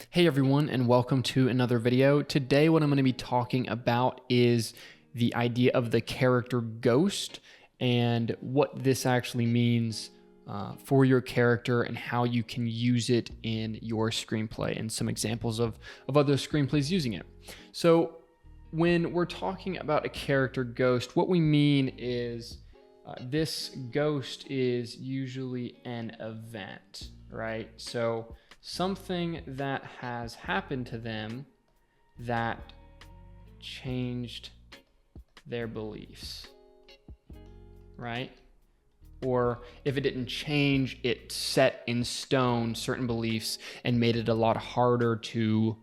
Hey everyone, and welcome to another video. Today what I'm going to be talking about is the idea of the character ghost and what this actually means for your character and how you can use it in your screenplay and some examples of other screenplays using it. So when we're talking about a character ghost, what we mean is this ghost is usually an event, right? So something that has happened to them that changed their beliefs, right? Or if it didn't change, it set in stone certain beliefs and made it a lot harder to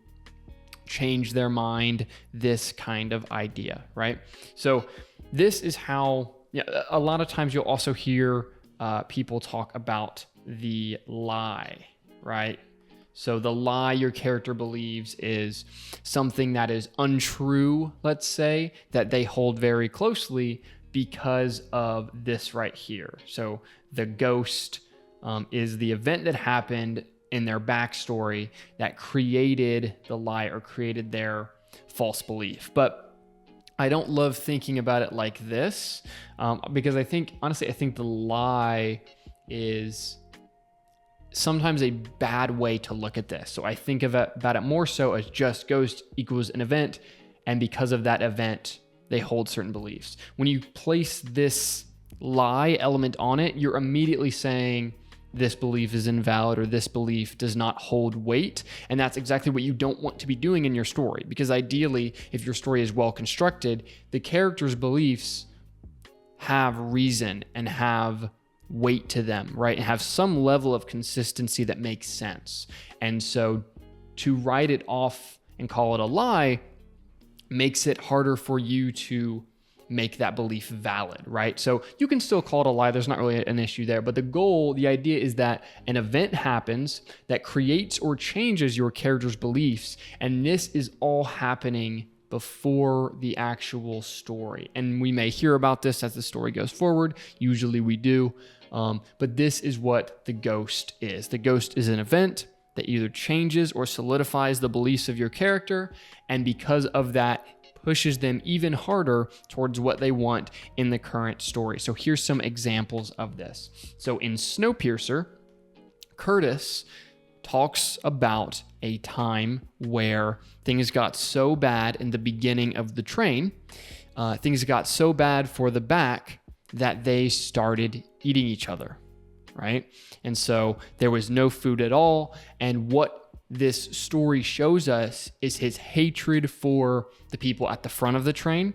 change their mind, this kind of idea, right? So this is how, a lot of times you'll also hear people talk about the lie, right? So the lie your character believes is something that is untrue, let's say, that they hold very closely because of this right here. So the ghost is the event that happened in their backstory that created the lie or created their false belief. But I don't love thinking about it like this because I think the lie is sometimes a bad way to look at this. So I think about it more so as just ghost equals an event, and because of that event, they hold certain beliefs. When you place this lie element on it, you're immediately saying this belief is invalid or this belief does not hold weight. And that's exactly what you don't want to be doing in your story, because ideally, if your story is well constructed, the character's beliefs have reason and have weight to them, right? And have some level of consistency that makes sense. And so to write it off and call it a lie makes it harder for you to make that belief valid, right? So you can still call it a lie. There's not really an issue there. But the idea is that an event happens that creates or changes your character's beliefs. And this is all happening before the actual story. And we may hear about this as the story goes forward. Usually we do. But this is what the ghost is. The ghost is an event that either changes or solidifies the beliefs of your character, and because of that, pushes them even harder towards what they want in the current story. So here's some examples of this. So in Snowpiercer, Curtis talks about a time where things got so bad in the beginning of the train, things got so bad for the back that they started eating each other, right? And so there was no food at all. And what this story shows us is his hatred for the people at the front of the train,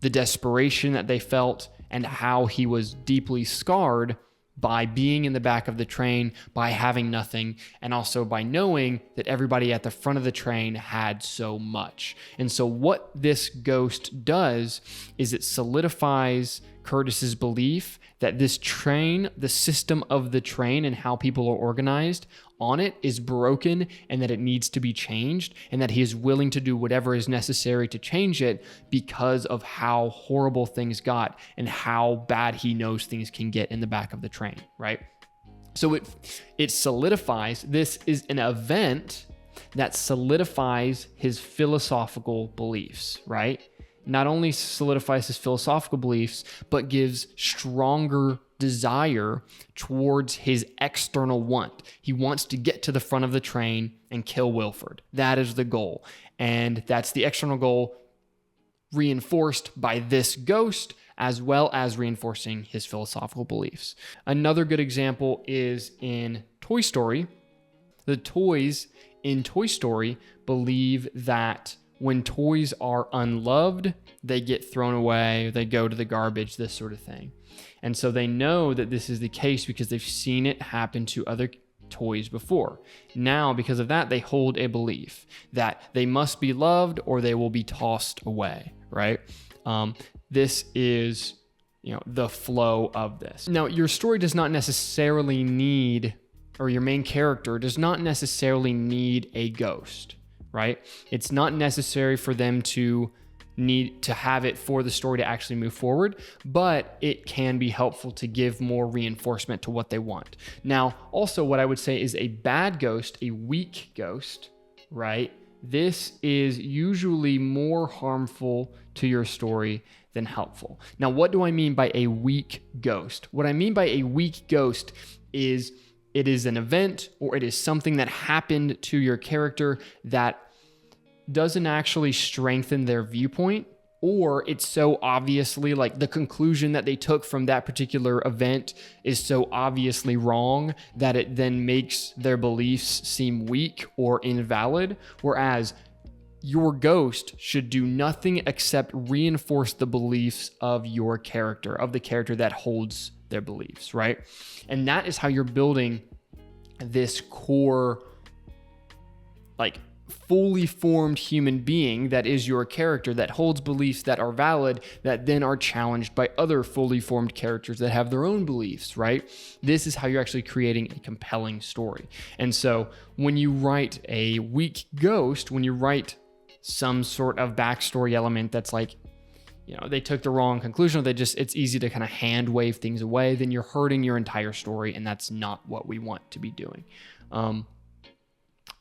the desperation that they felt, and how he was deeply scarred by being in the back of the train, by having nothing, and also by knowing that everybody at the front of the train had so much. And so what this ghost does is it solidifies Curtis's belief that this train, the system of the train and how people are organized on it is broken, and that it needs to be changed, and that he is willing to do whatever is necessary to change it because of how horrible things got and how bad he knows things can get in the back of the train, right? So it solidifies, this is an event that solidifies his philosophical beliefs, right? Not only solidifies his philosophical beliefs, but gives stronger desire towards his external want. He wants to get to the front of the train and kill Wilford. That is the goal. And that's the external goal reinforced by this ghost, as well as reinforcing his philosophical beliefs. Another good example is in Toy Story. The toys in Toy Story believe that when toys are unloved, they get thrown away, they go to the garbage, this sort of thing. And so they know that this is the case because they've seen it happen to other toys before. Now, because of that, they hold a belief that they must be loved or they will be tossed away, right? This is, the flow of this. Now, your story does not necessarily need, or your main character does not necessarily need a ghost, right? It's not necessary for them to need to have it for the story to actually move forward, but it can be helpful to give more reinforcement to what they want. Now, also what I would say is a bad ghost, a weak ghost, right? This is usually more harmful to your story than helpful. Now, what do I mean by a weak ghost? What I mean by a weak ghost is it is an event or it is something that happened to your character that doesn't actually strengthen their viewpoint, or it's so obviously like the conclusion that they took from that particular event is so obviously wrong that it then makes their beliefs seem weak or invalid. Whereas your ghost should do nothing except reinforce the beliefs of your character, of the character that holds their beliefs, right? And that is how you're building this core, like, fully formed human being that is your character, that holds beliefs that are valid, that then are challenged by other fully formed characters that have their own beliefs, right? This is how you're actually creating a compelling story. And so when you write a weak ghost, when you write some sort of backstory element that's like, you know, they took the wrong conclusion, or it's easy to kind of hand wave things away, then you're hurting your entire story, and that's not what we want to be doing.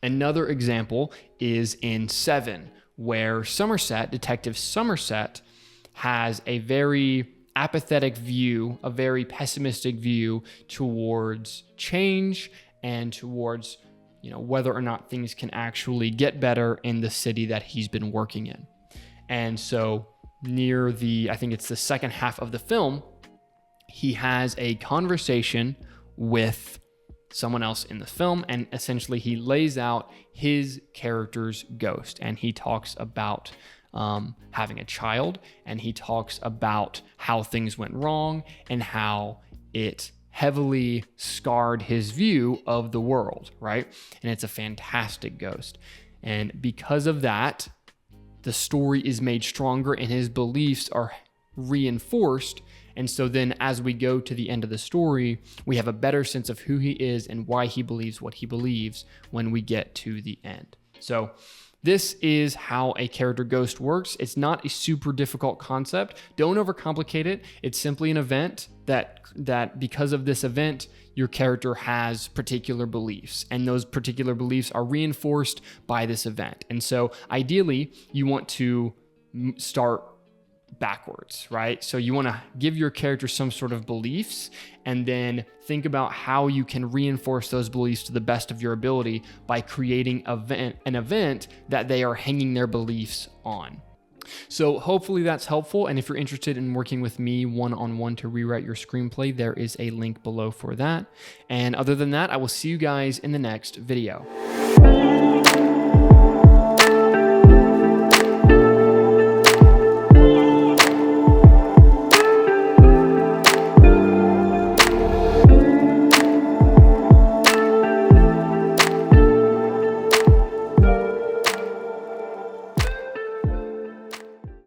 Another example is in Seven, where Detective Somerset, has a very apathetic view, a very pessimistic view towards change and towards, you know, whether or not things can actually get better in the city that he's been working in. And so near I think it's the second half of the film, he has a conversation with someone else in the film, and essentially he lays out his character's ghost, and he talks about having a child, and he talks about how things went wrong and how it heavily scarred his view of the world, right? And it's a fantastic ghost. And because of that, the story is made stronger and his beliefs are reinforced. And so then as we go to the end of the story, we have a better sense of who he is and why he believes what he believes when we get to the end. So this is how a character ghost works. It's not a super difficult concept. Don't overcomplicate it. It's simply an event that because of this event, your character has particular beliefs, and those particular beliefs are reinforced by this event. And so ideally, you want to start backwards, right? So you want to give your character some sort of beliefs and then think about how you can reinforce those beliefs to the best of your ability by creating an event that they are hanging their beliefs on. So hopefully that's helpful. And if you're interested in working with me one-on-one to rewrite your screenplay, there is a link below for that. And other than that, I will see you guys in the next video.